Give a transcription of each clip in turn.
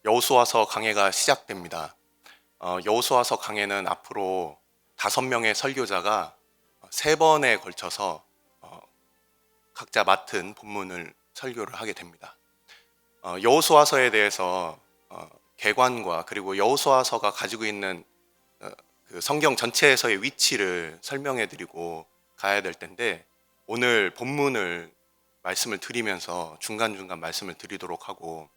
여호수아서 강해가 시작됩니다. 여호수아서 강해는 앞으로 5명의 설교자가 3번에 걸쳐서 각자 맡은 본문을 설교를 하게 됩니다. 여호수아서에 대해서 개관과 그리고 여호수아서가 가지고 있는 그 성경 전체에서의 위치를 설명해 드리고 가야 될 텐데, 오늘 본문을 말씀을 드리면서 중간중간 말씀을 드리도록 하고,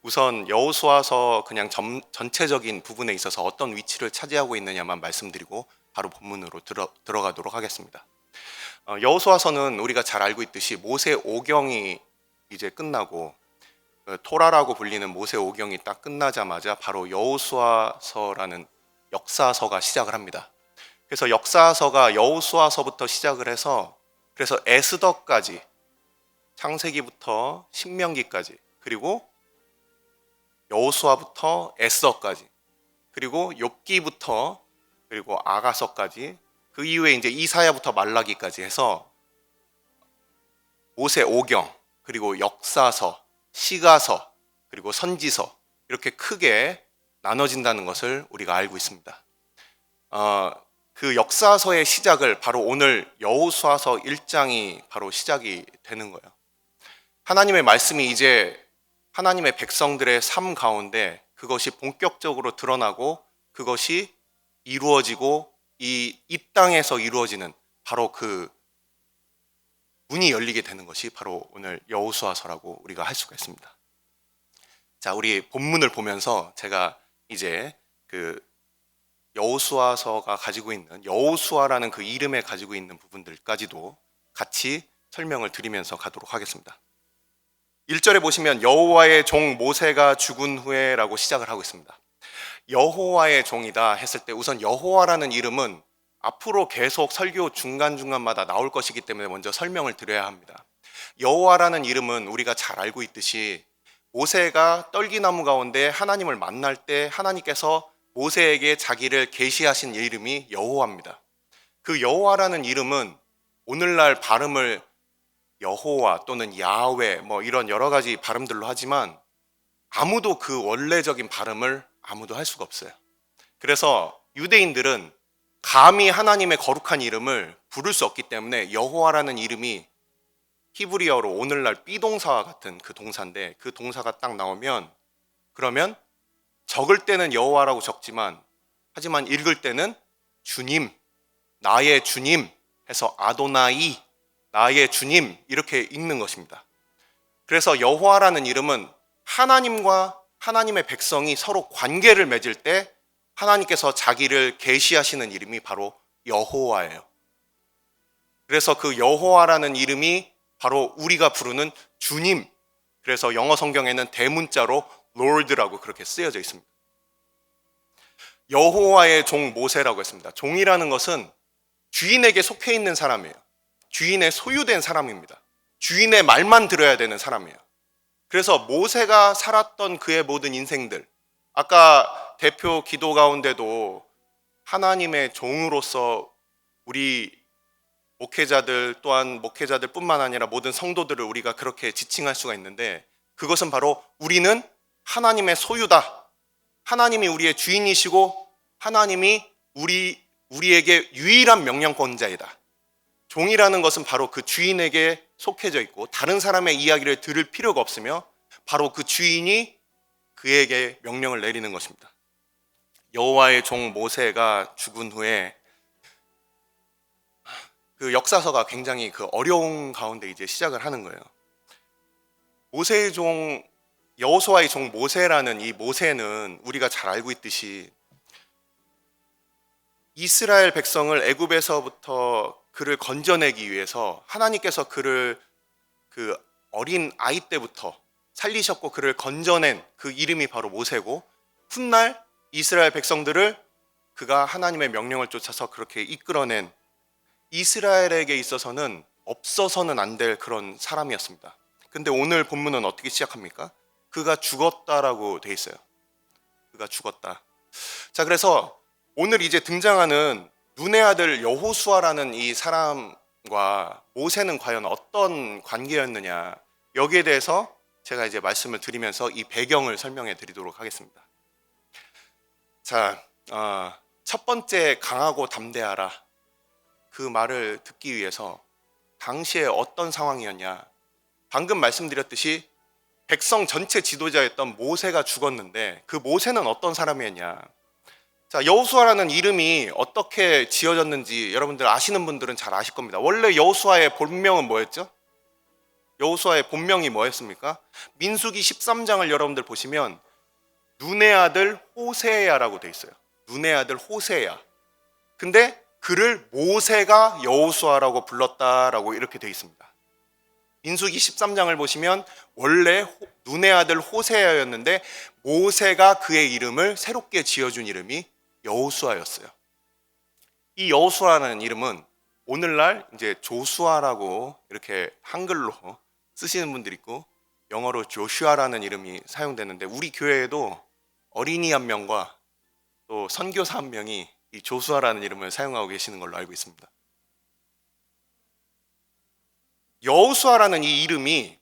우선 여호수아서 그냥 전체적인 부분에 있어서 어떤 위치를 차지하고 있느냐만 말씀드리고 바로 본문으로 들어가도록 하겠습니다. 여호수아서는 우리가 잘 알고 있듯이 모세 오경이 이제 끝나고, 토라라고 불리는 모세 오경이 딱 끝나자마자 바로 여호수아서라는 역사서가 시작을 합니다. 그래서 역사서가 여호수아서부터 시작을 해서, 그래서 에스더까지, 창세기부터 신명기까지, 그리고 여호수아부터 에스더까지, 그리고 욥기부터, 그리고 아가서까지, 그 이후에 이제 이사야부터 말라기까지 해서 모세 오경, 그리고 역사서, 시가서, 그리고 선지서, 이렇게 크게 나눠진다는 것을 우리가 알고 있습니다. 그 역사서의 시작을 바로 오늘 여호수아서 1장이 바로 시작이 되는 거예요. 하나님의 말씀이 이제 하나님의 백성들의 삶 가운데 그것이 본격적으로 드러나고 그것이 이루어지고 이 땅에서 이루어지는 바로 그 문이 열리게 되는 것이 바로 오늘 여호수아서라고 우리가 할 수가 있습니다. 자, 우리 본문을 보면서 제가 이제 그 여호수아서가 가지고 있는, 여호수아라는 그 이름에 가지고 있는 부분들까지도 같이 설명을 드리면서 가도록 하겠습니다. 1절에 보시면 여호와의 종 모세가 죽은 후에라고 시작을 하고 있습니다. 여호와의 종이다 했을 때 우선 여호와라는 이름은 앞으로 계속 설교 중간중간마다 나올 것이기 때문에 먼저 설명을 드려야 합니다. 여호와라는 이름은 우리가 잘 알고 있듯이 모세가 떨기나무 가운데 하나님을 만날 때 하나님께서 모세에게 자기를 계시하신 이름이 여호와입니다. 그 여호와라는 이름은 오늘날 발음을 여호와 또는 야훼 뭐 이런 여러 가지 발음들로 하지만 아무도 그 원래적인 발음을 아무도 할 수가 없어요. 그래서 유대인들은 감히 하나님의 거룩한 이름을 부를 수 없기 때문에 여호와라는 이름이 히브리어로 오늘날 비동사와 같은 그 동사인데, 그 동사가 딱 나오면 그러면 적을 때는 여호와라고 적지만 하지만 읽을 때는 주님, 나의 주님 해서 아도나이, 나의 주님, 이렇게 읽는 것입니다. 그래서 여호와라는 이름은 하나님과 하나님의 백성이 서로 관계를 맺을 때 하나님께서 자기를 계시하시는 이름이 바로 여호와예요. 그래서 그 여호와라는 이름이 바로 우리가 부르는 주님, 그래서 영어 성경에는 대문자로 Lord라고 그렇게 쓰여져 있습니다. 여호와의 종 모세라고 했습니다. 종이라는 것은 주인에게 속해 있는 사람이에요. 주인의 소유된 사람입니다. 주인의 말만 들어야 되는 사람이에요. 그래서 모세가 살았던 그의 모든 인생들, 아까 대표 기도 가운데도 하나님의 종으로서 우리 목회자들 또한 목회자들 뿐만 아니라 모든 성도들을 우리가 그렇게 지칭할 수가 있는데, 그것은 바로 우리는 하나님의 소유다. 하나님이 우리의 주인이시고 하나님이 우리에게 유일한 명령권자이다. 종이라는 것은 바로 그 주인에게 속해져 있고 다른 사람의 이야기를 들을 필요가 없으며 바로 그 주인이 그에게 명령을 내리는 것입니다. 여호와의 종 모세가 죽은 후에 그 역사서가 굉장히 그 어려운 가운데 이제 시작을 하는 거예요. 모세의 종, 여호수아의 종 모세라는 이 모세는 우리가 잘 알고 있듯이 이스라엘 백성을 애굽에서부터 그를 건져내기 위해서 하나님께서 그를 그 어린 아이 때부터 살리셨고 그를 건져낸 그 이름이 바로 모세고, 훗날 이스라엘 백성들을 그가 하나님의 명령을 쫓아서 그렇게 이끌어낸 이스라엘에게 있어서는 없어서는 안 될 그런 사람이었습니다. 근데 오늘 본문은 어떻게 시작합니까? 그가 죽었다라고 돼 있어요. 그가 죽었다. 자, 그래서 오늘 이제 등장하는 눈의 아들 여호수아라는 이 사람과 모세는 과연 어떤 관계였느냐, 여기에 대해서 제가 이제 말씀을 드리면서 이 배경을 설명해 드리도록 하겠습니다. 자, 첫 번째 강하고 담대하라. 그 말을 듣기 위해서 당시에 어떤 상황이었냐. 방금 말씀드렸듯이 백성 전체 지도자였던 모세가 죽었는데 그 모세는 어떤 사람이었냐. 자, 여호수아라는 이름이 어떻게 지어졌는지 여러분들 아시는 분들은 잘 아실 겁니다. 원래 여호수아의 본명은 뭐였죠? 여호수아의 본명이 뭐였습니까? 민수기 13장을 여러분들 보시면 눈의 아들 호세야라고 돼 있어요. 눈의 아들 호세야. 근데 그를 모세가 여호수아라고 불렀다라고 이렇게 돼 있습니다. 민수기 13장을 보시면 원래 눈의 아들 호세야였는데 모세가 그의 이름을 새롭게 지어준 이름이 여호수아였어요. 이 여호수아라는 이름은 오늘날 이제 조수아라고 이렇게 한글로 쓰시는 분들이 있고 영어로 조슈아라는 이름이 사용되는데 우리 교회에도 어린이 한 명과 또 선교사 한 명이 이 조수아라는 이름을 사용하고 계시는 걸로 알고 있습니다. 여호수아라는 이 이름이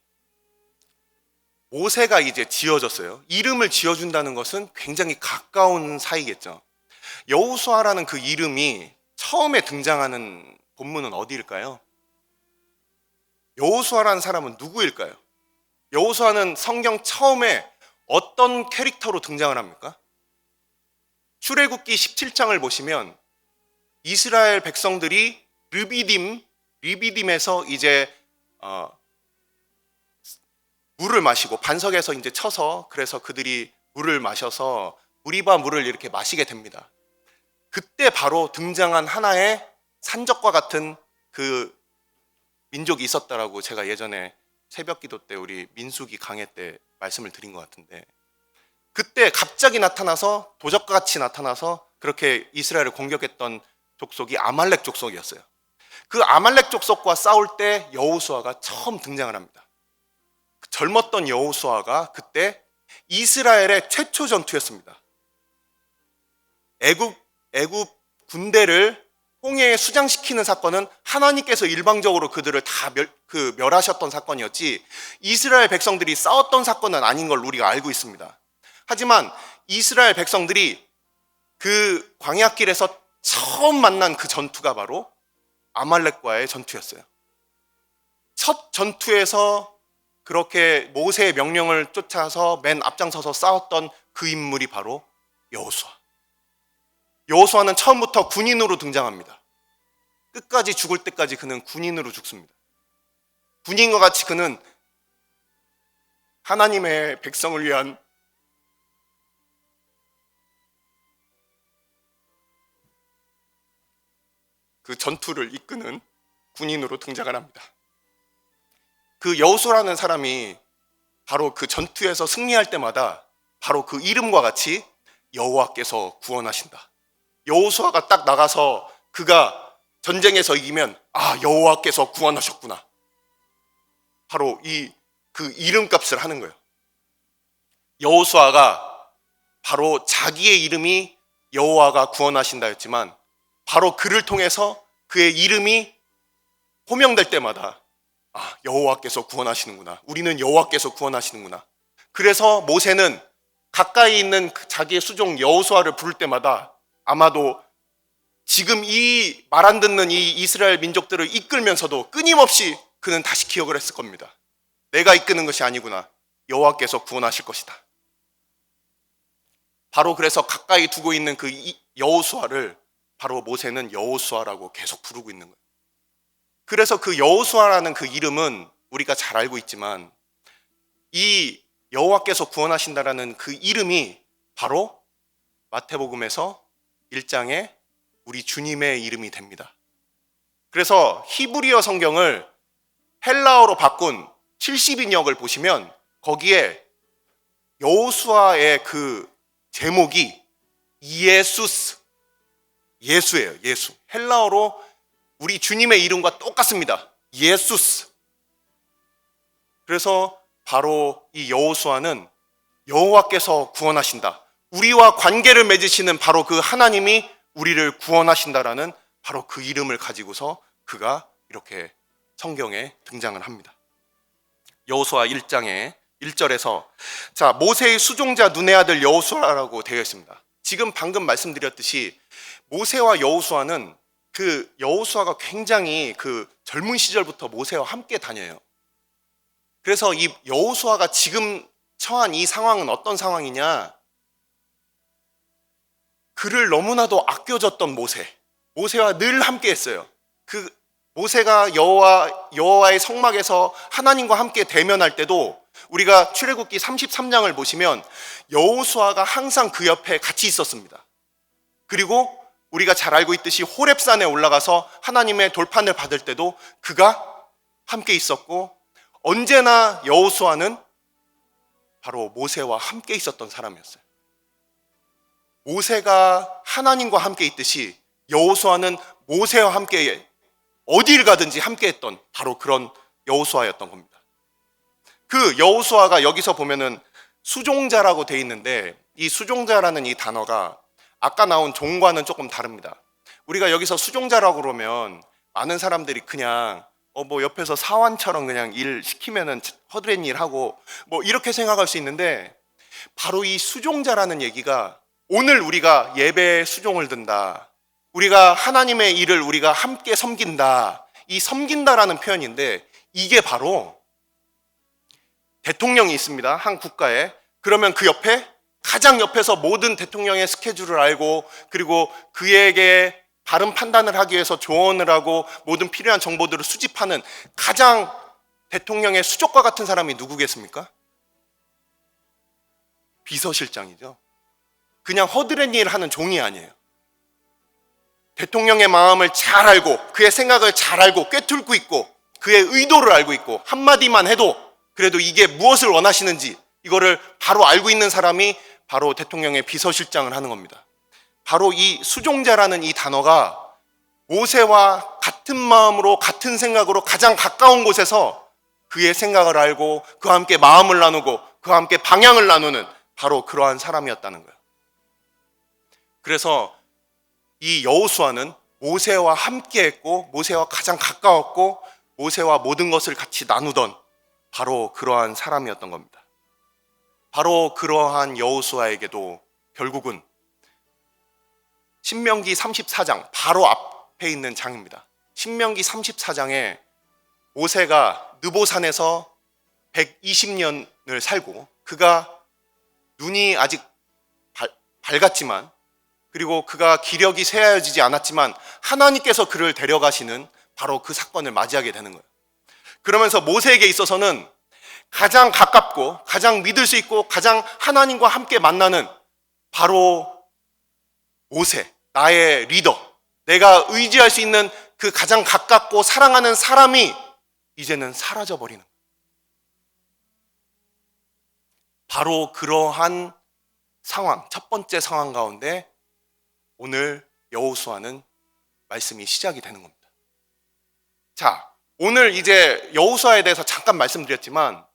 모세가 이제 지어졌어요. 이름을 지어준다는 것은 굉장히 가까운 사이겠죠. 여호수아라는 그 이름이 처음에 등장하는 본문은 어디일까요? 여호수아라는 사람은 누구일까요? 여호수아는 성경 처음에 어떤 캐릭터로 등장을 합니까? 출애굽기 17장을 보시면 이스라엘 백성들이 르비딤에서 이제 물을 마시고 반석에서 이제 쳐서 그래서 그들이 물을 마셔서 무리바 물을 이렇게 마시게 됩니다. 그때 바로 등장한 하나의 산적과 같은 그 민족이 있었다라고 제가 예전에 새벽기도 때 우리 민수기 강해 때 말씀을 드린 것 같은데 그때 갑자기 나타나서 도적과 같이 나타나서 그렇게 이스라엘을 공격했던 족속이 아말렉 족속이었어요. 그 아말렉 족속과 싸울 때 여호수아가 처음 등장을 합니다. 젊었던 여호수아가 그때 이스라엘의 최초 전투였습니다. 애굽 군대를 홍해에 수장시키는 사건은 하나님께서 일방적으로 그들을 다 멸하셨던 사건이었지 이스라엘 백성들이 싸웠던 사건은 아닌 걸 우리가 알고 있습니다. 하지만 이스라엘 백성들이 그 광야길에서 처음 만난 그 전투가 바로 아말렉과의 전투였어요. 첫 전투에서 그렇게 모세의 명령을 쫓아서 맨 앞장서서 싸웠던 그 인물이 바로 여호수아. 여호수아는 처음부터 군인으로 등장합니다. 끝까지 죽을 때까지 그는 군인으로 죽습니다. 군인과 같이 그는 하나님의 백성을 위한 그 전투를 이끄는 군인으로 등장을 합니다. 그 여호수아라는 사람이 바로 그 전투에서 승리할 때마다 바로 그 이름과 같이 여호와께서 구원하신다. 여호수아가 딱 나가서 그가 전쟁에서 이기면 여호와께서 구원하셨구나. 바로 그 이름값을 하는 거예요. 여호수아가 바로 자기의 이름이 여호와가 구원하신다였지만 바로 그를 통해서 그의 이름이 호명될 때마다 여호와께서 구원하시는구나. 우리는 여호와께서 구원하시는구나. 그래서 모세는 가까이 있는 자기의 수종 여호수아를 부를 때마다 아마도 지금 이 말 안 듣는 이 이스라엘 민족들을 이끌면서도 끊임없이 그는 다시 기억을 했을 겁니다. 내가 이끄는 것이 아니구나. 여호와께서 구원하실 것이다. 바로 그래서 가까이 두고 있는 그 여호수아를 바로 모세는 여호수아라고 계속 부르고 있는 거예요. 그래서 그 여호수아라는 그 이름은 우리가 잘 알고 있지만 이 여호와께서 구원하신다라는 그 이름이 바로 마태복음에서 1장에 우리 주님의 이름이 됩니다. 그래서 히브리어 성경을 헬라어로 바꾼 70인역을 보시면 거기에 여호수아의 그 제목이 예수예요. 예수. 헬라어로 우리 주님의 이름과 똑같습니다. 예수스. 그래서 바로 이 여호수아는 여호와께서 구원하신다. 우리와 관계를 맺으시는 바로 그 하나님이 우리를 구원하신다라는 바로 그 이름을 가지고서 그가 이렇게 성경에 등장을 합니다. 여호수아 1장에 1절에서 자, 모세의 수종자 눈의 아들 여호수아라고 되어 있습니다. 지금 방금 말씀드렸듯이 모세와 여호수아는 그 여호수아가 굉장히 그 젊은 시절부터 모세와 함께 다녀요. 그래서 이 여호수아가 지금 처한 이 상황은 어떤 상황이냐? 그를 너무나도 아껴줬던 모세와 늘 함께 했어요. 그 모세가 여호와의 성막에서 하나님과 함께 대면할 때도 우리가 출애굽기 33장을 보시면 여호수아가 항상 그 옆에 같이 있었습니다. 그리고 우리가 잘 알고 있듯이 호렙산에 올라가서 하나님의 돌판을 받을 때도 그가 함께 있었고, 언제나 여호수아는 바로 모세와 함께 있었던 사람이었어요. 모세가 하나님과 함께 있듯이 여호수아는 모세와 함께 어디를 가든지 함께 했던 바로 그런 여호수아였던 겁니다. 그 여호수아가 여기서 보면은 수종자라고 돼 있는데, 이 수종자라는 이 단어가 아까 나온 종과는 조금 다릅니다. 우리가 여기서 수종자라고 그러면 많은 사람들이 그냥 뭐 옆에서 사환처럼 그냥 일 시키면은 허드렛 일 하고 뭐 이렇게 생각할 수 있는데, 바로 이 수종자라는 얘기가 오늘 우리가 예배에 수종을 든다, 우리가 하나님의 일을 우리가 함께 섬긴다, 이 섬긴다라는 표현인데, 이게 바로 대통령이 있습니다, 한 국가에. 그러면 그 옆에 가장 옆에서 모든 대통령의 스케줄을 알고, 그리고 그에게 바른 판단을 하기 위해서 조언을 하고 모든 필요한 정보들을 수집하는 가장 대통령의 수족과 같은 사람이 누구겠습니까? 비서실장이죠. 그냥 허드렛 일 하는 종이 아니에요. 대통령의 마음을 잘 알고, 그의 생각을 잘 알고 꿰뚫고 있고, 그의 의도를 알고 있고, 한마디만 해도 그래도 이게 무엇을 원하시는지 이거를 바로 알고 있는 사람이 바로 대통령의 비서실장을 하는 겁니다. 바로 이 수종자라는 이 단어가 모세와 같은 마음으로 같은 생각으로 가장 가까운 곳에서 그의 생각을 알고 그와 함께 마음을 나누고 그와 함께 방향을 나누는 바로 그러한 사람이었다는 거예요. 그래서 이 여호수아는 모세와 함께 했고, 모세와 가장 가까웠고, 모세와 모든 것을 같이 나누던 바로 그러한 사람이었던 겁니다. 바로 그러한 여호수아에게도 결국은 신명기 34장 바로 앞에 있는 장입니다. 신명기 34장에 모세가 느보산에서 120년을 살고, 그가 눈이 아직 밝았지만, 그리고 그가 기력이 쇠하여지지 않았지만 하나님께서 그를 데려가시는 바로 그 사건을 맞이하게 되는 거예요. 그러면서 모세에게 있어서는 가장 가깝고 가장 믿을 수 있고 가장 하나님과 함께 만나는 바로 모세, 나의 리더, 내가 의지할 수 있는 그 가장 가깝고 사랑하는 사람이 이제는 사라져버리는 거예요. 바로 그러한 상황, 첫 번째 상황 가운데 오늘 여호수아는 말씀이 시작이 되는 겁니다. 자, 오늘 이제 여호수아에 대해서 잠깐 말씀드렸지만,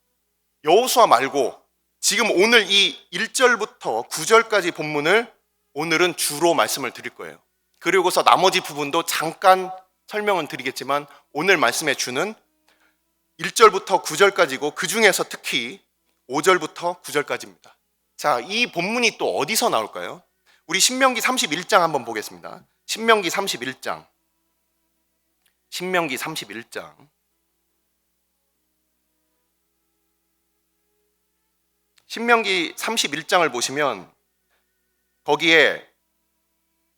여호수아 말고 지금 오늘 이 1절부터 9절까지 본문을 오늘은 주로 말씀을 드릴 거예요. 그리고서 나머지 부분도 잠깐 설명은 드리겠지만, 오늘 말씀의 주는 1절부터 9절까지고 그 중에서 특히 5절부터 9절까지입니다. 자, 이 본문이 또 어디서 나올까요? 우리 신명기 31장 한번 보겠습니다. 신명기 31장. 신명기 31장. 신명기 31장을 보시면 거기에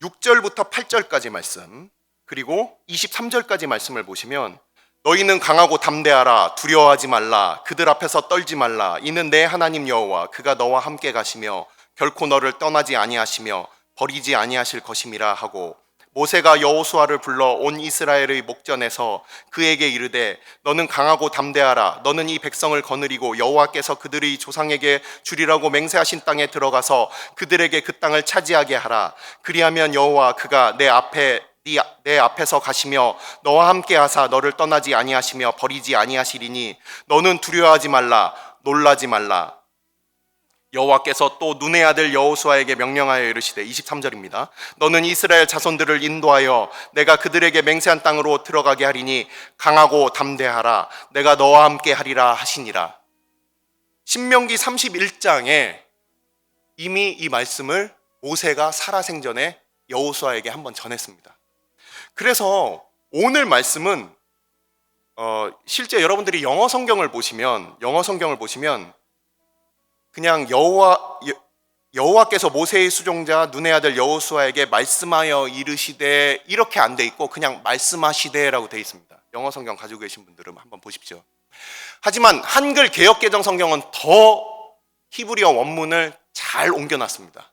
6절부터 8절까지 말씀, 그리고 23절까지 말씀을 보시면, 너희는 강하고 담대하라, 두려워하지 말라, 그들 앞에서 떨지 말라, 이는 내 하나님 여호와 그가 너와 함께 가시며 결코 너를 떠나지 아니하시며 버리지 아니하실 것임이라 하고, 모세가 여호수아를 불러 온 이스라엘의 목전에서 그에게 이르되, 너는 강하고 담대하라, 너는 이 백성을 거느리고 여호와께서 그들의 조상에게 주리라고 맹세하신 땅에 들어가서 그들에게 그 땅을 차지하게 하라. 그리하면 여호와 그가 내 앞에서 가시며 너와 함께 하사 너를 떠나지 아니하시며 버리지 아니하시리니 너는 두려워하지 말라, 놀라지 말라. 여호와께서 또 눈의 아들 여호수아에게 명령하여 이르시되, 23절입니다. 너는 이스라엘 자손들을 인도하여 내가 그들에게 맹세한 땅으로 들어가게 하리니 강하고 담대하라, 내가 너와 함께 하리라 하시니라. 신명기 31장에 이미 이 말씀을 모세가 살아생전에 여호수아에게 한번 전했습니다. 그래서 오늘 말씀은 실제 여러분들이 영어 성경을 보시면 그냥 여호와께서 모세의 수종자 눈의 아들 여호수아에게 말씀하여 이르시되 이렇게 안 돼 있고 그냥 말씀하시되라고 돼 있습니다. 영어 성경 가지고 계신 분들은 한번 보십시오. 하지만 한글 개역 개정 성경은 더 히브리어 원문을 잘 옮겨놨습니다.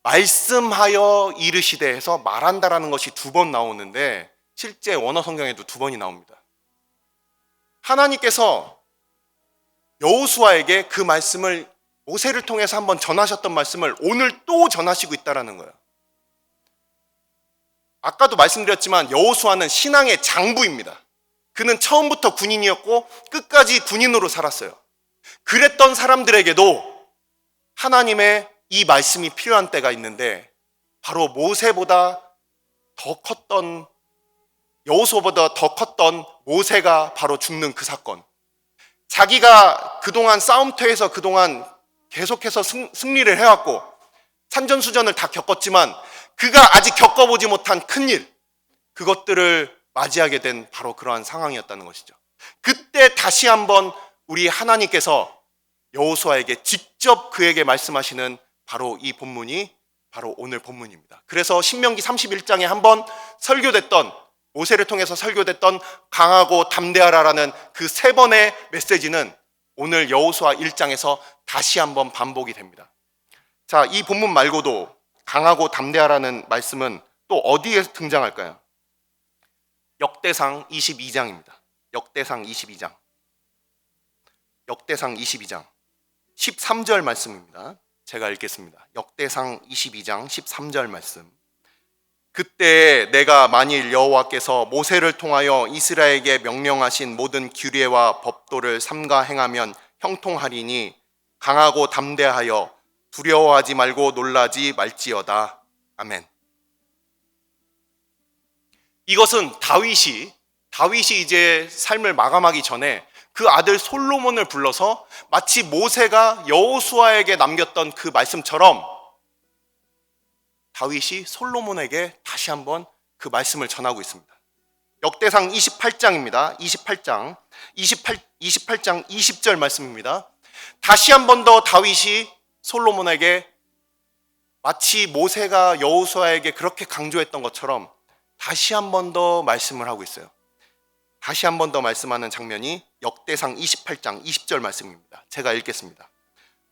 말씀하여 이르시되 해서 말한다라는 것이 2번 나오는데 실제 원어 성경에도 2번이 나옵니다. 하나님께서 여호수아에게 그 말씀을 모세를 통해서 한번 전하셨던 말씀을 오늘 또 전하시고 있다라는 거예요. 아까도 말씀드렸지만 여호수아는 신앙의 장부입니다. 그는 처음부터 군인이었고 끝까지 군인으로 살았어요. 그랬던 사람들에게도 하나님의 이 말씀이 필요한 때가 있는데 바로 모세보다 더 컸던 여호수아보다 더 컸던 모세가 바로 죽는 그 사건. 자기가 그동안 싸움터에서 그동안 계속해서 승리를 해왔고 산전수전을 다 겪었지만 그가 아직 겪어보지 못한 큰일, 그것들을 맞이하게 된 바로 그러한 상황이었다는 것이죠. 그때 다시 한번 우리 하나님께서 여호수아에게 직접 그에게 말씀하시는 바로 이 본문이 바로 오늘 본문입니다. 그래서 신명기 31장에 한번 설교됐던, 모세를 통해서 설교됐던 강하고 담대하라라는 그 3번의 메시지는 오늘 여호수아 1장에서 다시 한번 반복이 됩니다. 자, 이 본문 말고도 강하고 담대하라는 말씀은 또 어디에 등장할까요? 역대상 22장입니다. 역대상 22장. 역대상 22장 13절 말씀입니다. 제가 읽겠습니다. 역대상 22장 13절 말씀. 그때 내가 만일 여호와께서 모세를 통하여 이스라엘에게 명령하신 모든 규례와 법도를 삼가 행하면 형통하리니 강하고 담대하여 두려워하지 말고 놀라지 말지어다. 아멘. 이것은 다윗이 이제 삶을 마감하기 전에 그 아들 솔로몬을 불러서 마치 모세가 여호수아에게 남겼던 그 말씀처럼 다윗이 솔로몬에게 다시 한번 그 말씀을 전하고 있습니다. 역대상 28장입니다. 28장 20절 말씀입니다. 다시 한 번 더 다윗이 솔로몬에게 마치 모세가 여호수아에게 그렇게 강조했던 것처럼 다시 한 번 더 말씀을 하고 있어요. 다시 한 번 더 말씀하는 장면이 역대상 28장 20절 말씀입니다. 제가 읽겠습니다.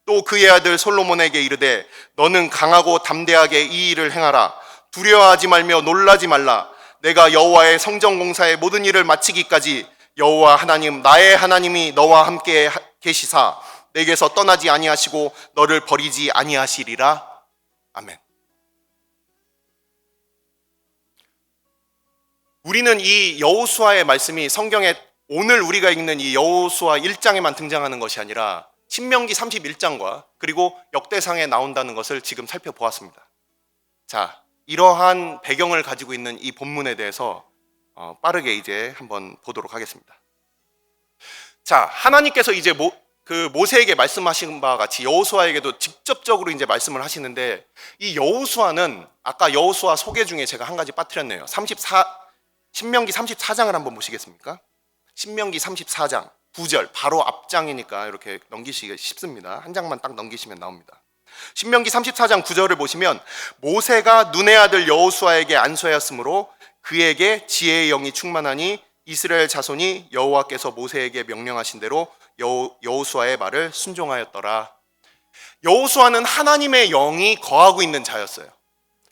또 그의 아들 솔로몬에게 이르되 너는 강하고 담대하게 이 일을 행하라. 두려워하지 말며 놀라지 말라. 내가 여호와의 성전 공사의 모든 일을 마치기까지 여호와 하나님 나의 하나님이 너와 함께 계시사 내게서 떠나지 아니하시고 너를 버리지 아니하시리라. 아멘. 우리는 이 여호수아의 말씀이 성경에 오늘 우리가 읽는 이 여호수아 1장에만 등장하는 것이 아니라 신명기 31장과 그리고 역대상에 나온다는 것을 지금 살펴보았습니다. 자, 이러한 배경을 가지고 있는 이 본문에 대해서 빠르게 이제 한번 보도록 하겠습니다. 자, 하나님께서 이제 모세에게 말씀하신 바와 같이 여호수아에게도 직접적으로 이제 말씀을 하시는데 이 여호수아는 아까 여호수아 소개 중에 제가 한 가지 빠뜨렸네요. 신명기 34장을 한번 보시겠습니까? 신명기 34장 9절 바로 앞장이니까 이렇게 넘기시기 쉽습니다. 한 장만 딱 넘기시면 나옵니다. 신명기 34장 9절을 보시면 모세가 눈의 아들 여호수아에게 안수하였으므로 그에게 지혜의 영이 충만하니 이스라엘 자손이 여호와께서 모세에게 명령하신 대로 여호수아의 말을 순종하였더라. 여호수아는 하나님의 영이 거하고 있는 자였어요.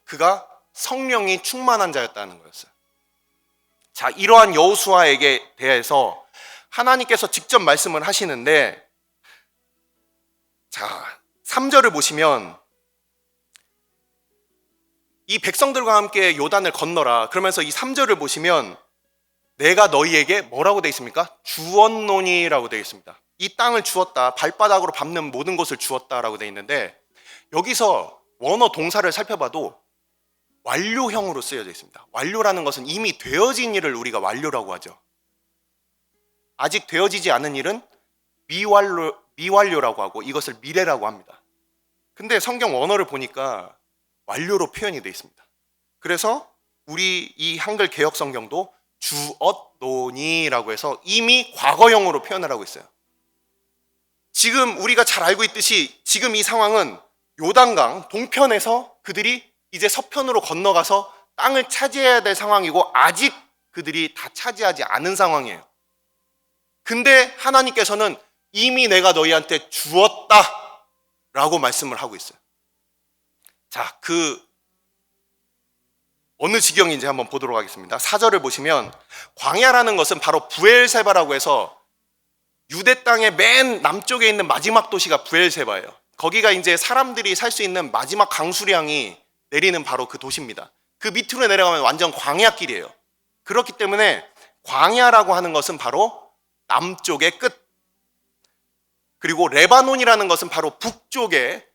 그가 성령이 충만한 자였다는 거였어요. 자, 이러한 여호수아에게 대해서 하나님께서 직접 말씀을 하시는데, 자, 3절을 보시면 이 백성들과 함께 요단을 건너라. 그러면서 이 3절을 보시면 내가 너희에게 뭐라고 되어 있습니까? 주었노니라고 되어 있습니다. 이 땅을 주었다. 발바닥으로 밟는 모든 것을 주었다라고 되어 있는데 여기서 원어 동사를 살펴봐도 완료형으로 쓰여져 있습니다. 완료라는 것은 이미 되어진 일을 우리가 완료라고 하죠. 아직 되어지지 않은 일은 미완료라고 하고 이것을 미래라고 합니다. 근데 성경 원어를 보니까 완료로 표현이 되어 있습니다. 그래서 우리 이 한글 개역 성경도 주었노니라고 해서 이미 과거형으로 표현을 하고 있어요. 지금 우리가 잘 알고 있듯이 지금 이 상황은 요단강 동편에서 그들이 이제 서편으로 건너가서 땅을 차지해야 될 상황이고 아직 그들이 다 차지하지 않은 상황이에요. 근데 하나님께서는 이미 내가 너희한테 주었다 라고 말씀을 하고 있어요. 자, 어느 지경인지 한번 보도록 하겠습니다. 4절을 보시면 광야라는 것은 바로 부엘세바라고 해서 유대 땅의 맨 남쪽에 있는 마지막 도시가 부엘세바예요. 거기가 이제 사람들이 살 수 있는 마지막 강수량이 내리는 바로 그 도시입니다. 그 밑으로 내려가면 완전 광야길이에요. 그렇기 때문에 광야라고 하는 것은 바로 남쪽의 끝. 그리고 레바논이라는 것은 바로 북쪽에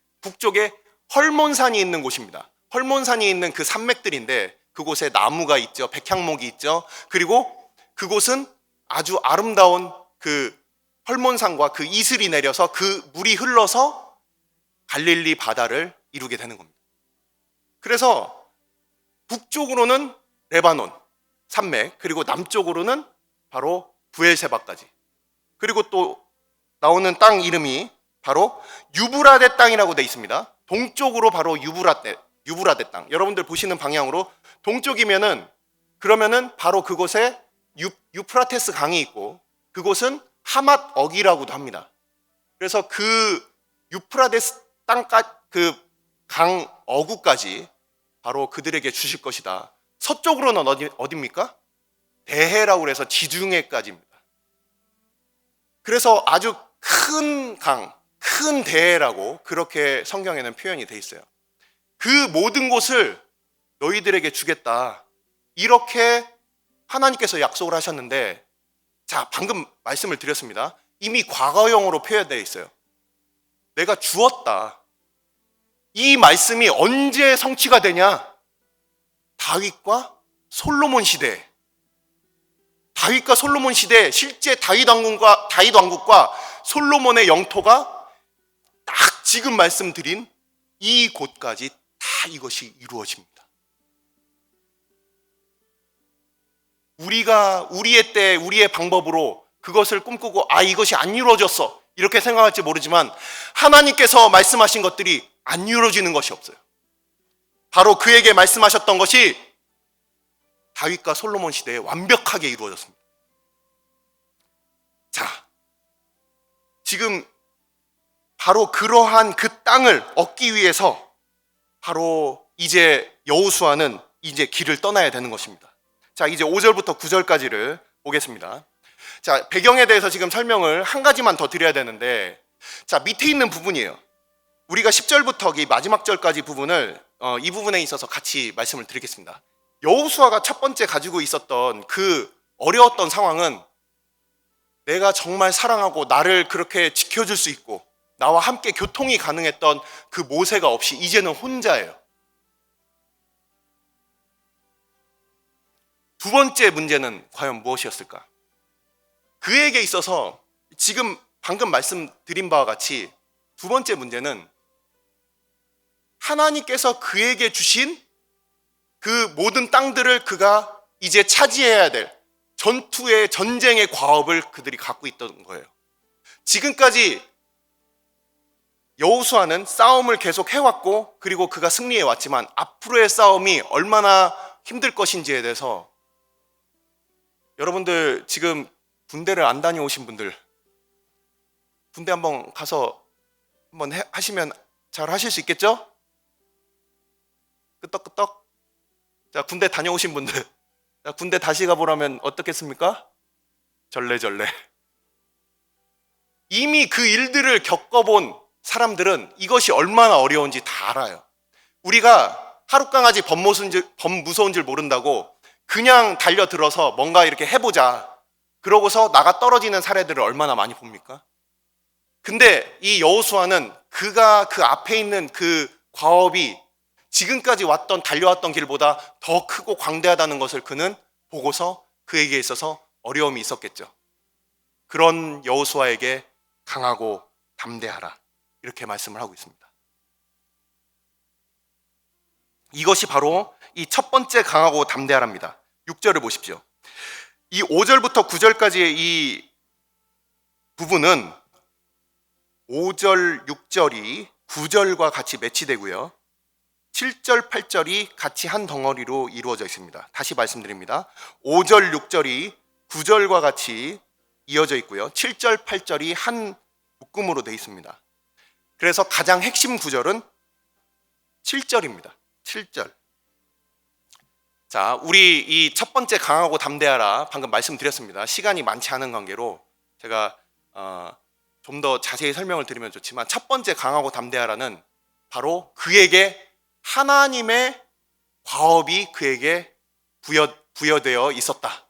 헐몬산이 있는 곳입니다. 헐몬산이 있는 그 산맥들인데 그곳에 나무가 있죠. 백향목이 있죠. 그리고 그곳은 아주 아름다운 그 헐몬산과 그 이슬이 내려서 그 물이 흘러서 갈릴리 바다를 이루게 되는 겁니다. 그래서 북쪽으로는 레바논 산맥, 그리고 남쪽으로는 바로 부엘세바까지. 그리고 또 나오는 땅 이름이 바로 유브라데 땅이라고 되어 있습니다. 동쪽으로 바로 유브라데 땅. 여러분들 보시는 방향으로 동쪽이면은 그러면은 바로 그곳에 유프라테스 강이 있고 그곳은 하맛 어기라고도 합니다. 그래서 그 유프라데스 땅까지 그 강 어구까지 바로 그들에게 주실 것이다. 서쪽으로는 어디입니까? 대해라고 해서 지중해까지입니다. 그래서 아주 큰 강, 큰 대해라고 그렇게 성경에는 표현이 돼 있어요. 그 모든 곳을 너희들에게 주겠다. 이렇게 하나님께서 약속을 하셨는데, 자, 방금 말씀을 드렸습니다. 이미 과거형으로 표현되어 있어요. 내가 주었다. 이 말씀이 언제 성취가 되냐? 다윗과 솔로몬 시대. 다윗과 솔로몬 시대, 실제 다윗 왕국과 솔로몬의 영토가 딱 지금 말씀드린 이 곳까지 다 이것이 이루어집니다. 우리가 우리의 때, 우리의 방법으로 그것을 꿈꾸고 이것이 안 이루어졌어 이렇게 생각할지 모르지만 하나님께서 말씀하신 것들이 안 이루어지는 것이 없어요. 바로 그에게 말씀하셨던 것이 다윗과 솔로몬 시대에 완벽하게 이루어졌습니다. 자, 지금 바로 그러한 그 땅을 얻기 위해서 바로 이제 여호수아는 이제 길을 떠나야 되는 것입니다. 자, 이제 5절부터 9절까지를 보겠습니다. 자, 배경에 대해서 지금 설명을 한 가지만 더 드려야 되는데, 자, 밑에 있는 부분이에요. 우리가 10절부터 이 마지막 절까지 부분을 이 부분에 있어서 같이 말씀을 드리겠습니다. 여호수아가 첫 번째 가지고 있었던 그 어려웠던 상황은 내가 정말 사랑하고 나를 그렇게 지켜줄 수 있고 나와 함께 교통이 가능했던 그 모세가 없이 이제는 혼자예요. 두 번째 문제는 과연 무엇이었을까? 그에게 있어서 지금 방금 말씀드린 바와 같이 두 번째 문제는 하나님께서 그에게 주신 그 모든 땅들을 그가 이제 차지해야 될 전쟁의 과업을 그들이 갖고 있던 거예요. 지금까지 여호수아는 싸움을 계속 해왔고 그리고 그가 승리해 왔지만 앞으로의 싸움이 얼마나 힘들 것인지에 대해서 여러분들 지금 군대를 안 다녀오신 분들 군대 한번 가서 한번 하시면 잘 하실 수 있겠죠? 끄떡끄떡. 자, 군대 다녀오신 분들, 자, 군대 다시 가보라면 어떻겠습니까? 절레절레. 이미 그 일들을 겪어본 사람들은 이것이 얼마나 어려운지 다 알아요. 우리가 하룻강아지 범 무서운 줄 모른다고 그냥 달려들어서 뭔가 이렇게 해보자 그러고서 나가 떨어지는 사례들을 얼마나 많이 봅니까? 근데 이 여호수아는 그가 그 앞에 있는 그 과업이 지금까지 달려왔던 길보다 더 크고 광대하다는 것을 그는 보고서 그에게 있어서 어려움이 있었겠죠. 그런 여호수아에게 강하고 담대하라. 이렇게 말씀을 하고 있습니다. 이것이 바로 이 첫 번째 강하고 담대하랍니다. 6절을 보십시오. 이 5절부터 9절까지의 이 부분은 5절, 6절이 9절과 같이 매치되고요. 7절, 8절이 같이 한 덩어리로 이루어져 있습니다. 다시 말씀드립니다. 5절, 6절이 9절과 같이 이어져 있고요. 7절, 8절이 한 묶음으로 되어 있습니다. 그래서 가장 핵심 구절은 7절입니다. 7절. 자, 우리 이 첫 번째 강하고 담대하라 방금 말씀드렸습니다. 시간이 많지 않은 관계로 제가 좀 더 자세히 설명을 드리면 좋지만, 첫 번째 강하고 담대하라는 바로 그에게 하나님의 과업이 그에게 부여되어 있었다.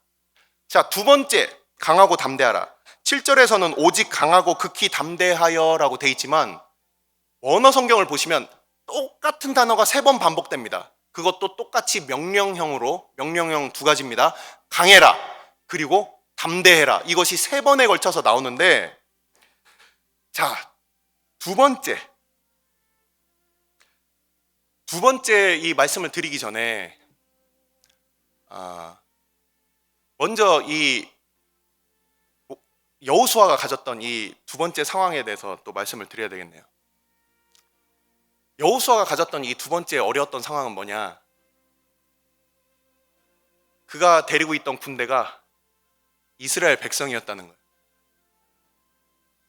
자, 두 번째 강하고 담대하라. 7절에서는 오직 강하고 극히 담대하여라고 돼 있지만 원어 성경을 보시면 똑같은 단어가 3번 반복됩니다. 그것도 똑같이 명령형으로, 명령형 2가지입니다. 강해라, 그리고 담대해라. 이것이 3번에 걸쳐서 나오는데, 자, 두 번째 이 말씀을 드리기 전에 먼저 이 여호수아가 가졌던 이 두 번째 상황에 대해서 또 말씀을 드려야 되겠네요. 여호수아가 가졌던 이 두 번째 어려웠던 상황은 뭐냐? 그가 데리고 있던 군대가 이스라엘 백성이었다는 거예요.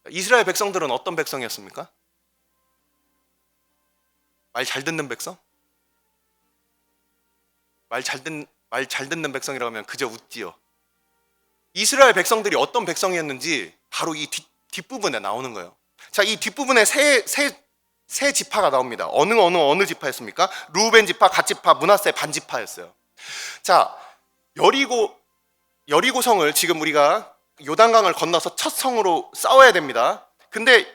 이스라엘 백성들은 어떤 백성이었습니까? 말 잘 듣는 백성? 말 잘 듣는 백성이라고 하면 그저 웃지요. 이스라엘 백성들이 어떤 백성이었는지 바로 이 뒷부분에 나오는 거예요. 자, 이 뒷부분에 세 지파가 나옵니다. 어느 지파였습니까? 루벤 지파, 갓 지파, 므낫세 반 지파였어요. 자, 여리고성을 지금 우리가 요단강을 건너서 첫 성으로 싸워야 됩니다. 근데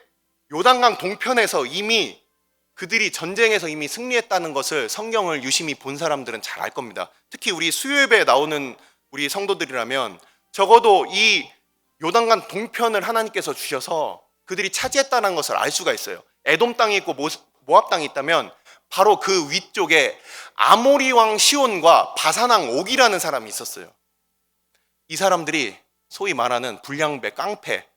요단강 동편에서 이미 그들이 전쟁에서 이미 승리했다는 것을 성경을 유심히 본 사람들은 잘 알 겁니다. 특히 우리 수요예배에 나오는 우리 성도들이라면 적어도 이 요단강 동편을 하나님께서 주셔서 그들이 차지했다는 것을 알 수가 있어요. 에돔 땅이 있고 모압 땅이 있다면 바로 그 위쪽에 아모리 왕 시온과 바산 왕 옥이라는 사람이 있었어요. 이 사람들이 소위 말하는 불량배, 깡패,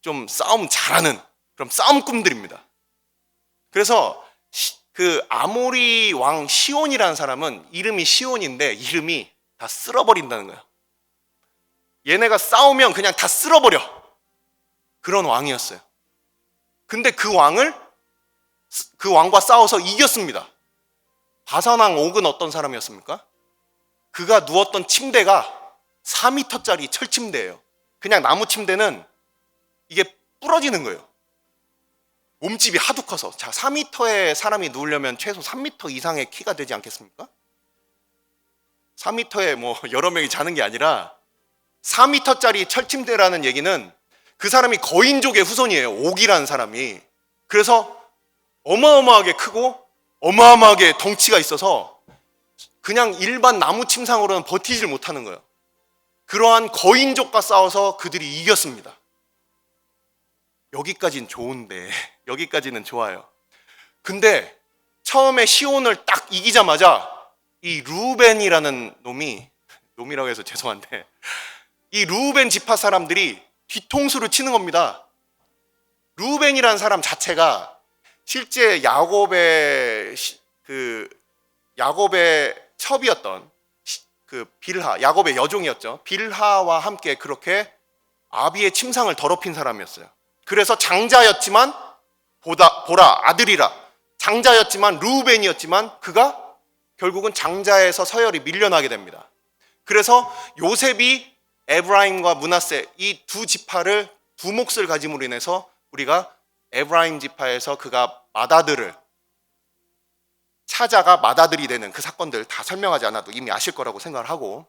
좀 싸움 잘하는 그런 싸움꾼들입니다. 그래서 그 아모리 왕 시온이라는 사람은 이름이 시온인데 이름이 다 쓸어버린다는 거예요. 얘네가 싸우면 그냥 다 쓸어버려. 그런 왕이었어요. 근데 그 왕과 싸워서 이겼습니다. 바산 왕 옥은 어떤 사람이었습니까? 그가 누웠던 침대가 4m짜리 철침대예요. 그냥 나무 침대는 이게 부러지는 거예요. 몸집이 하도 커서. 자, 4m의 사람이 누우려면 최소 3m 이상의 키가 되지 않겠습니까? 4m에 뭐 여러 명이 자는 게 아니라 4m짜리 철침대라는 얘기는 그 사람이 거인족의 후손이에요. 옥이라는 사람이. 그래서 어마어마하게 크고 어마어마하게 덩치가 있어서 그냥 일반 나무 침상으로는 버티질 못하는 거예요. 그러한 거인족과 싸워서 그들이 이겼습니다. 여기까지는 좋은데, 여기까지는 좋아요. 근데 처음에 시온을 딱 이기자마자 이 루벤이라는 놈이라고 해서 죄송한데, 이 루벤 지파 사람들이 뒤통수를 치는 겁니다. 루벤이라는 사람 자체가 실제 야곱의 첩이었던 그 빌하, 야곱의 여종이었죠. 빌하와 함께 그렇게 아비의 침상을 더럽힌 사람이었어요. 그래서 장자였지만 보라 아들이라, 장자였지만 루벤이었지만 그가 결국은 장자에서 서열이 밀려나게 됩니다. 그래서 요셉이 에브라임과 므낫세 이 두 지파를 두 몫을 가짐으로 인해서 우리가 에브라임 지파에서 그가 맏아들을 찾아가 맏아들이 되는 그 사건들 다 설명하지 않아도 이미 아실 거라고 생각을 하고,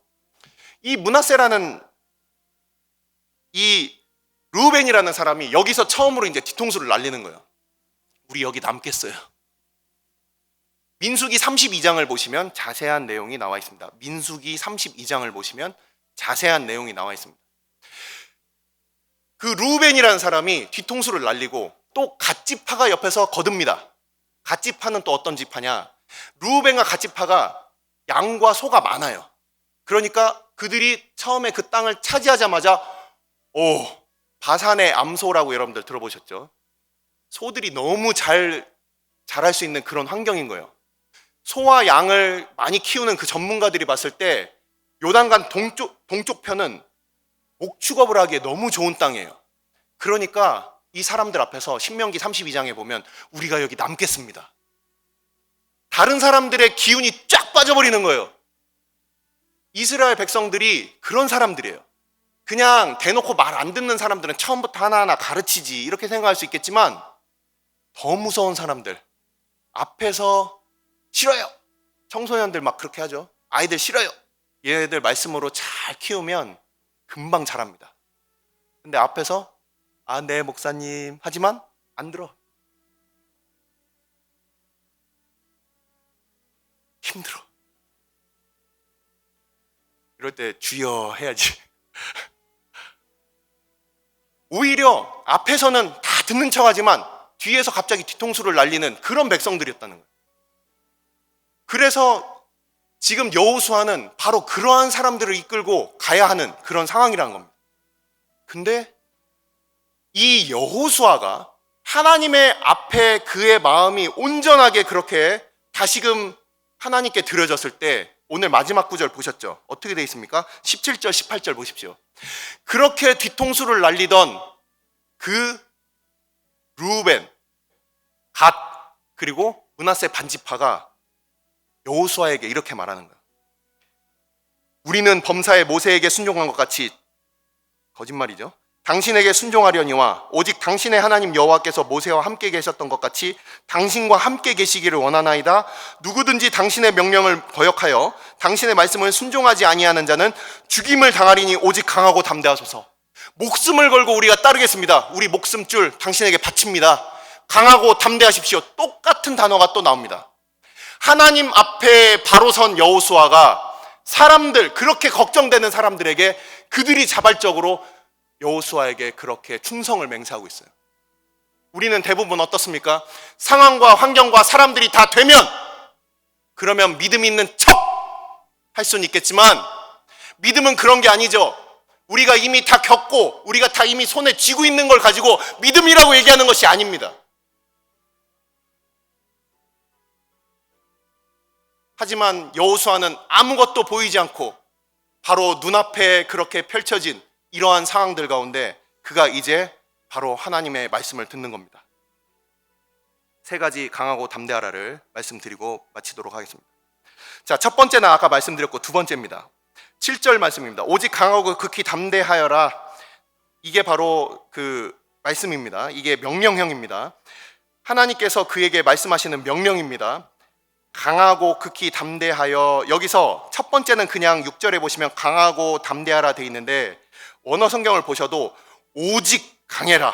이 므낫세라는 이 루벤이라는 사람이 여기서 처음으로 이제 뒤통수를 날리는 거예요. 우리 여기 남겠어요. 민수기 32장을 보시면 자세한 내용이 나와 있습니다. 민수기 32장을 보시면 자세한 내용이 나와 있습니다. 그 루벤이라는 사람이 뒤통수를 날리고 또 갓지파가 옆에서 거듭니다. 갓지파는 또 어떤 지파냐? 르우벤과 갓지파가 양과 소가 많아요. 그러니까 그들이 처음에 그 땅을 차지하자마자 바산의 암소라고 여러분들 들어보셨죠? 소들이 너무 잘 자랄 수 있는 그런 환경인 거예요. 소와 양을 많이 키우는 그 전문가들이 봤을 때 요단강 동쪽 편은 목축업을 하기에 너무 좋은 땅이에요. 그러니까 이 사람들 앞에서 신명기 32장에 보면 우리가 여기 남겠습니다. 다른 사람들의 기운이 쫙 빠져버리는 거예요. 이스라엘 백성들이 그런 사람들이에요. 그냥 대놓고 말 안 듣는 사람들은 처음부터 하나하나 가르치지 이렇게 생각할 수 있겠지만 더 무서운 사람들 앞에서 싫어요. 청소년들 막 그렇게 하죠. 아이들 싫어요. 얘네들 말씀으로 잘 키우면 금방 자랍니다. 근데 앞에서 네 목사님 하지만 안 들어. 힘들어. 이럴 때 주여 해야지. 오히려 앞에서는 다 듣는 척하지만 뒤에서 갑자기 뒤통수를 날리는 그런 백성들이었다는 거예요. 그래서 지금 여호수아는 바로 그러한 사람들을 이끌고 가야 하는 그런 상황이라는 겁니다. 근데 이 여호수아가 하나님의 앞에 그의 마음이 온전하게 그렇게 다시금 하나님께 드려졌을 때 오늘 마지막 구절 보셨죠? 어떻게 되어 있습니까? 17절, 18절 보십시오. 그렇게 뒤통수를 날리던 그 르우벤, 갓, 그리고 므낫세 반지파가 여호수아에게 이렇게 말하는 거예요. 우리는 범사에 모세에게 순종한 것 같이, 거짓말이죠. 당신에게 순종하려니와 오직 당신의 하나님 여호와께서 모세와 함께 계셨던 것 같이 당신과 함께 계시기를 원하나이다. 누구든지 당신의 명령을 거역하여 당신의 말씀을 순종하지 아니하는 자는 죽임을 당하리니 오직 강하고 담대하소서. 목숨을 걸고 우리가 따르겠습니다. 우리 목숨줄 당신에게 바칩니다. 강하고 담대하십시오. 똑같은 단어가 또 나옵니다. 하나님 앞에 바로 선 여호수아가 사람들, 그렇게 걱정되는 사람들에게 그들이 자발적으로 여호수아에게 그렇게 충성을 맹세하고 있어요. 우리는 대부분 어떻습니까? 상황과 환경과 사람들이 다 되면 그러면 믿음 있는 척 할 수는 있겠지만 믿음은 그런 게 아니죠. 우리가 이미 다 겪고 우리가 다 이미 손에 쥐고 있는 걸 가지고 믿음이라고 얘기하는 것이 아닙니다. 하지만 여호수아는 아무것도 보이지 않고 바로 눈앞에 그렇게 펼쳐진 이러한 상황들 가운데 그가 이제 바로 하나님의 말씀을 듣는 겁니다. 세 가지 강하고 담대하라를 말씀드리고 마치도록 하겠습니다. 자, 첫 번째는 아까 말씀드렸고 두 번째입니다. 7절 말씀입니다. 오직 강하고 극히 담대하여라. 이게 바로 그 말씀입니다. 이게 명령형입니다. 하나님께서 그에게 말씀하시는 명령입니다. 강하고 극히 담대하여, 여기서 첫 번째는 그냥 6절에 보시면 강하고 담대하라 돼 있는데 원어 성경을 보셔도 오직 강해라,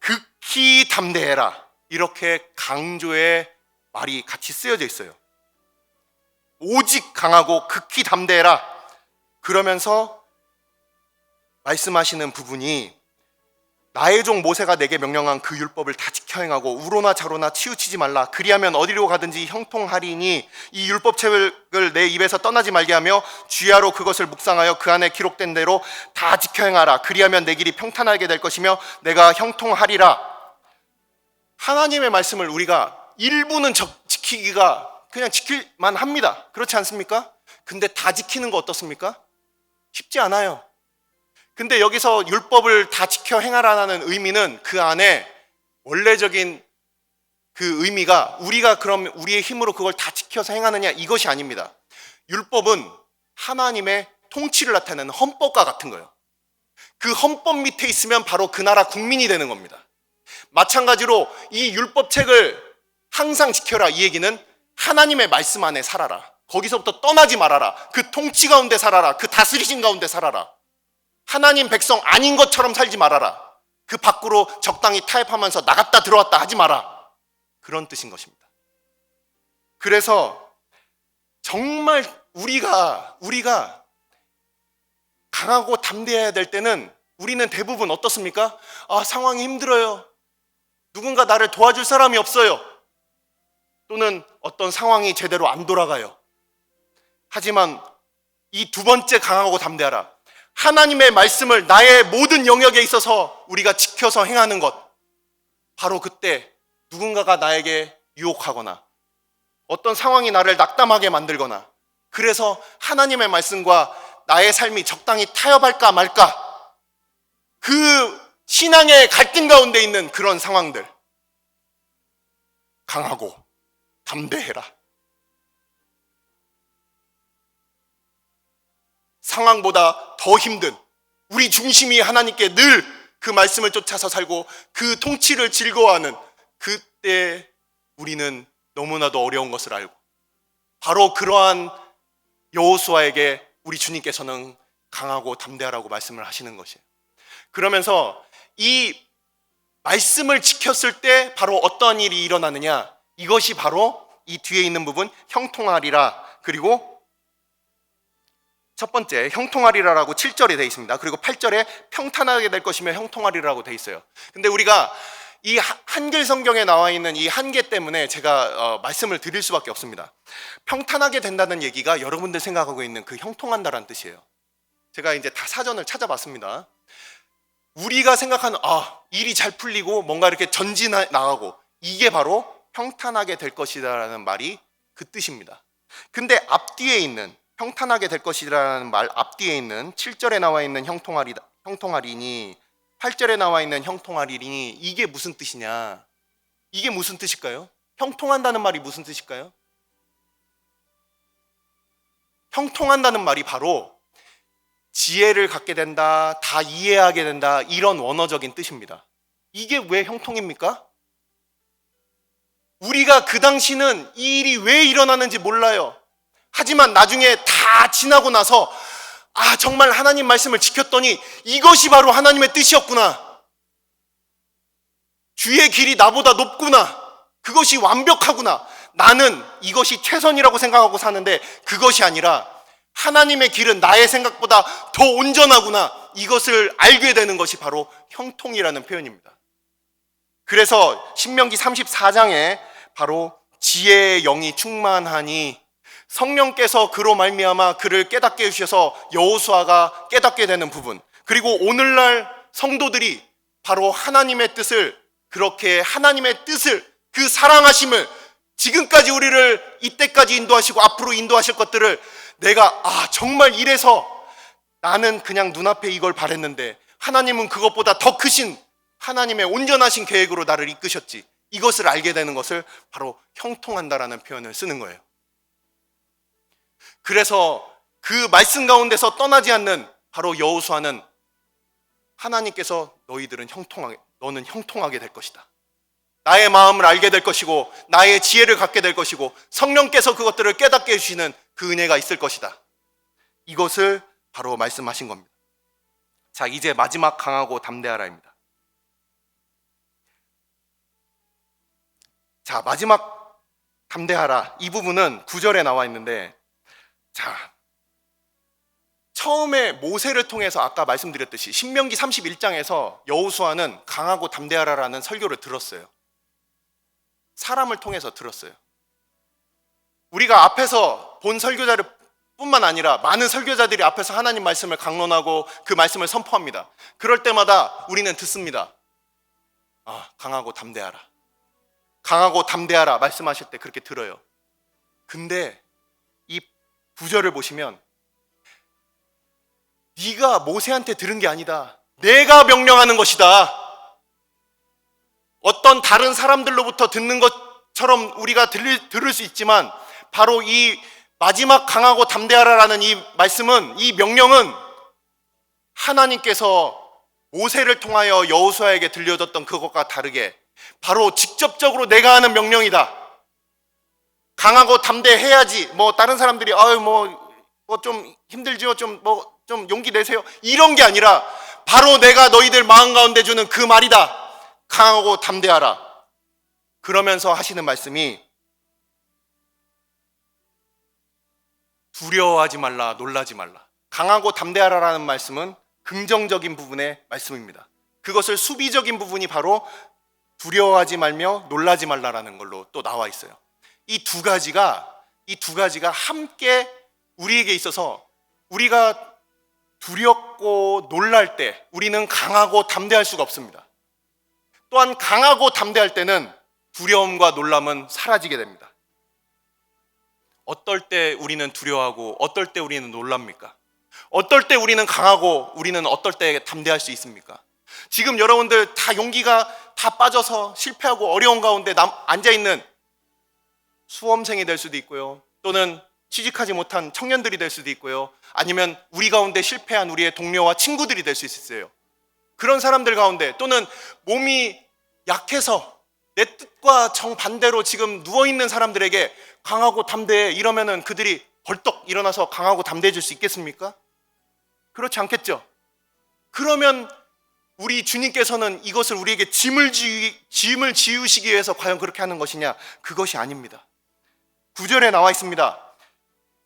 극히 담대해라 이렇게 강조의 말이 같이 쓰여져 있어요. 오직 강하고 극히 담대해라 그러면서 말씀하시는 부분이 나의 종 모세가 내게 명령한 그 율법을 다 지켜 행하고 우로나 좌로나 치우치지 말라. 그리하면 어디로 가든지 형통하리니 이 율법책을 내 입에서 떠나지 말게 하며 주야로 그것을 묵상하여 그 안에 기록된 대로 다 지켜 행하라. 그리하면 내 길이 평탄하게 될 것이며 내가 형통하리라. 하나님의 말씀을 우리가 일부는 지키기가 그냥 지킬만 합니다. 그렇지 않습니까? 근데 다 지키는 거 어떻습니까? 쉽지 않아요. 근데 여기서 율법을 다 지켜 행하라는 의미는 그 안에 원래적인 그 의미가 우리가 그럼 우리의 힘으로 그걸 다 지켜서 행하느냐 이것이 아닙니다. 율법은 하나님의 통치를 나타내는 헌법과 같은 거예요. 그 헌법 밑에 있으면 바로 그 나라 국민이 되는 겁니다. 마찬가지로 이 율법책을 항상 지켜라 이 얘기는 하나님의 말씀 안에 살아라. 거기서부터 떠나지 말아라. 그 통치 가운데 살아라. 그 다스리신 가운데 살아라. 하나님 백성 아닌 것처럼 살지 말아라. 그 밖으로 적당히 타협하면서 나갔다 들어왔다 하지 마라. 그런 뜻인 것입니다. 그래서 정말 우리가 강하고 담대해야 될 때는 우리는 대부분 어떻습니까? 상황이 힘들어요. 누군가 나를 도와줄 사람이 없어요. 또는 어떤 상황이 제대로 안 돌아가요. 하지만 이 두 번째 강하고 담대하라. 하나님의 말씀을 나의 모든 영역에 있어서 우리가 지켜서 행하는 것. 바로 그때 누군가가 나에게 유혹하거나 어떤 상황이 나를 낙담하게 만들거나 그래서 하나님의 말씀과 나의 삶이 적당히 타협할까 말까 그 신앙의 갈등 가운데 있는 그런 상황들. 강하고 담대해라. 상황보다 더 힘든 우리 중심이 하나님께 늘 그 말씀을 쫓아서 살고 그 통치를 즐거워하는 그때 우리는 너무나도 어려운 것을 알고 바로 그러한 여호수아에게 우리 주님께서는 강하고 담대하라고 말씀을 하시는 것이에요. 그러면서 이 말씀을 지켰을 때 바로 어떤 일이 일어나느냐, 이것이 바로 이 뒤에 있는 부분 형통하리라. 그리고 첫 번째 형통하리라라고 7절에 되어 있습니다. 그리고 8절에 평탄하게 될 것이며 형통하리라고 되어 있어요. 근데 우리가 이 한글 성경에 나와 있는 이 한계 때문에 제가 말씀을 드릴 수밖에 없습니다. 평탄하게 된다는 얘기가 여러분들 생각하고 있는 그 형통한다라는 뜻이에요. 제가 이제 다 사전을 찾아봤습니다. 우리가 생각하는 일이 잘 풀리고 뭔가 이렇게 전진해 나가고 이게 바로 평탄하게 될 것이다라는 말이 그 뜻입니다. 근데 앞뒤에 있는 평탄하게 될 것이라는 말 앞뒤에 있는 7절에 나와 있는 형통하리니 8절에 나와 있는 형통하리니 이게 무슨 뜻이냐? 이게 무슨 뜻일까요? 형통한다는 말이 무슨 뜻일까요? 형통한다는 말이 바로 지혜를 갖게 된다, 다 이해하게 된다 이런 원어적인 뜻입니다. 이게 왜 형통입니까? 우리가 그 당시는 이 일이 왜 일어나는지 몰라요. 하지만 나중에 다 지나고 나서 정말 하나님 말씀을 지켰더니 이것이 바로 하나님의 뜻이었구나. 주의 길이 나보다 높구나. 그것이 완벽하구나. 나는 이것이 최선이라고 생각하고 사는데 그것이 아니라 하나님의 길은 나의 생각보다 더 온전하구나. 이것을 알게 되는 것이 바로 형통이라는 표현입니다. 그래서 신명기 34장에 바로 지혜의 영이 충만하니 성령께서 그로 말미암아 그를 깨닫게 해주셔서 여호수아가 깨닫게 되는 부분, 그리고 오늘날 성도들이 바로 하나님의 뜻을, 그렇게 하나님의 뜻을, 그 사랑하심을 지금까지 우리를 이때까지 인도하시고 앞으로 인도하실 것들을 내가 정말 이래서 나는 그냥 눈앞에 이걸 바랬는데 하나님은 그것보다 더 크신 하나님의 온전하신 계획으로 나를 이끄셨지, 이것을 알게 되는 것을 바로 형통한다라는 표현을 쓰는 거예요. 그래서 그 말씀 가운데서 떠나지 않는 바로 여호수아는 하나님께서 너는 형통하게 될 것이다. 나의 마음을 알게 될 것이고 나의 지혜를 갖게 될 것이고 성령께서 그것들을 깨닫게 해주시는 그 은혜가 있을 것이다. 이것을 바로 말씀하신 겁니다. 자, 이제 마지막 강하고 담대하라입니다. 자, 마지막 담대하라 이 부분은 9절에 나와 있는데, 자, 처음에 모세를 통해서 아까 말씀드렸듯이 신명기 31장에서 여호수아는 강하고 담대하라라는 설교를 들었어요. 사람을 통해서 들었어요. 우리가 앞에서 본 설교자를 뿐만 아니라 많은 설교자들이 앞에서 하나님 말씀을 강론하고 그 말씀을 선포합니다. 그럴 때마다 우리는 듣습니다. 강하고 담대하라, 강하고 담대하라 말씀하실 때 그렇게 들어요. 근데 이 구절을 보시면 네가 모세한테 들은 게 아니다, 내가 명령하는 것이다. 어떤 다른 사람들로부터 듣는 것처럼 우리가 들을 수 있지만 바로 이 마지막 강하고 담대하라라는 이 말씀은, 이 명령은 하나님께서 모세를 통하여 여호수아에게 들려줬던 그것과 다르게 바로 직접적으로 내가 하는 명령이다. 강하고 담대해야지. 다른 사람들이 좀 힘들지요, 좀 용기 내세요, 이런 게 아니라 바로 내가 너희들 마음 가운데 주는 그 말이다. 강하고 담대하라. 그러면서 하시는 말씀이 두려워하지 말라, 놀라지 말라. 강하고 담대하라라는 말씀은 긍정적인 부분의 말씀입니다. 그것을 수비적인 부분이 바로 두려워하지 말며 놀라지 말라라는 걸로 또 나와 있어요. 이 두 가지가 함께 우리에게 있어서 우리가 두렵고 놀랄 때 우리는 강하고 담대할 수가 없습니다. 또한 강하고 담대할 때는 두려움과 놀람은 사라지게 됩니다. 어떨 때 우리는 두려워하고 어떨 때 우리는 놀랍니까? 어떨 때 우리는 강하고 우리는 어떨 때 담대할 수 있습니까? 지금 여러분들 다 용기가 다 빠져서 실패하고 어려운 가운데 앉아있는 수험생이 될 수도 있고요, 또는 취직하지 못한 청년들이 될 수도 있고요, 아니면 우리 가운데 실패한 우리의 동료와 친구들이 될 수 있어요. 그런 사람들 가운데, 또는 몸이 약해서 내 뜻과 정반대로 지금 누워있는 사람들에게 강하고 담대해 이러면은 그들이 벌떡 일어나서 강하고 담대해질 수 있겠습니까? 그렇지 않겠죠? 그러면 우리 주님께서는 이것을 우리에게 짐을 지우시기 위해서 과연 그렇게 하는 것이냐? 그것이 아닙니다. 9절에 나와 있습니다.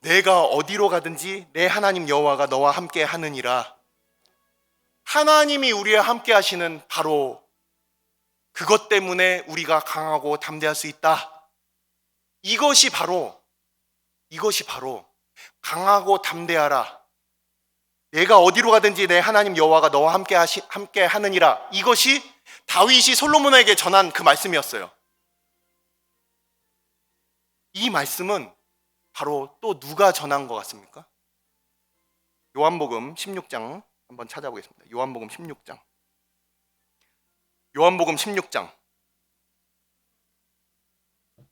내가 어디로 가든지 내 하나님 여호와가 너와 함께 하느니라. 하나님이 우리와 함께 하시는 바로 그것 때문에 우리가 강하고 담대할 수 있다. 이것이 바로 강하고 담대하라. 내가 어디로 가든지 내 하나님 여호와가 너와 함께 하느니라. 이것이 다윗이 솔로몬에게 전한 그 말씀이었어요. 이 말씀은 바로 또 누가 전한 것 같습니까? 요한복음 16장 한번 찾아보겠습니다. 요한복음 16장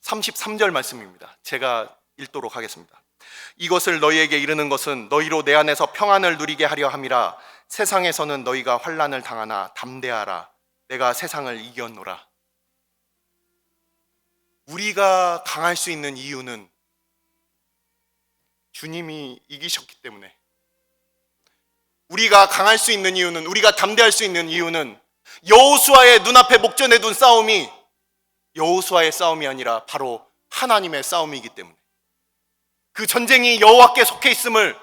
33절 말씀입니다. 제가 읽도록 하겠습니다. 이것을 너희에게 이르는 것은 너희로 내 안에서 평안을 누리게 하려 함이라. 세상에서는 너희가 환난을 당하나 담대하라. 내가 세상을 이겼노라. 우리가 강할 수 있는 이유는 주님이 이기셨기 때문에, 우리가 강할 수 있는 이유는, 우리가 담대할 수 있는 이유는 여호수아의 눈앞에 목전에 둔 싸움이 여호수아의 싸움이 아니라 바로 하나님의 싸움이기 때문에, 그 전쟁이 여호와께 속해 있음을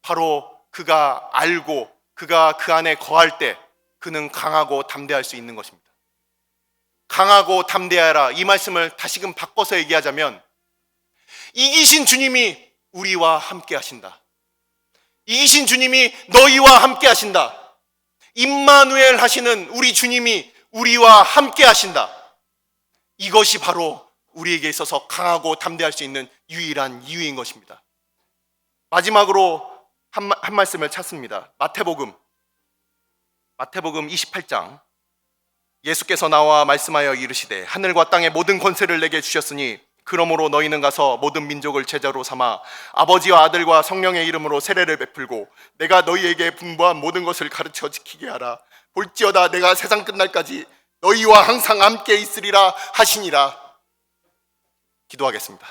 바로 그가 알고 그가 그 안에 거할 때 그는 강하고 담대할 수 있는 것입니다. 강하고 담대하라, 이 말씀을 다시금 바꿔서 얘기하자면 이기신 주님이 우리와 함께 하신다. 이기신 주님이 너희와 함께 하신다. 임마누엘 하시는 우리 주님이 우리와 함께 하신다. 이것이 바로 우리에게 있어서 강하고 담대할 수 있는 유일한 이유인 것입니다. 마지막으로 한 말씀을 찾습니다. 마태복음 28장. 예수께서 나와 말씀하여 이르시되 하늘과 땅의 모든 권세를 내게 주셨으니 그러므로 너희는 가서 모든 민족을 제자로 삼아 아버지와 아들과 성령의 이름으로 세례를 베풀고 내가 너희에게 분부한 모든 것을 가르쳐 지키게 하라. 볼지어다 내가 세상 끝날까지 너희와 항상 함께 있으리라 하시니라. 기도하겠습니다.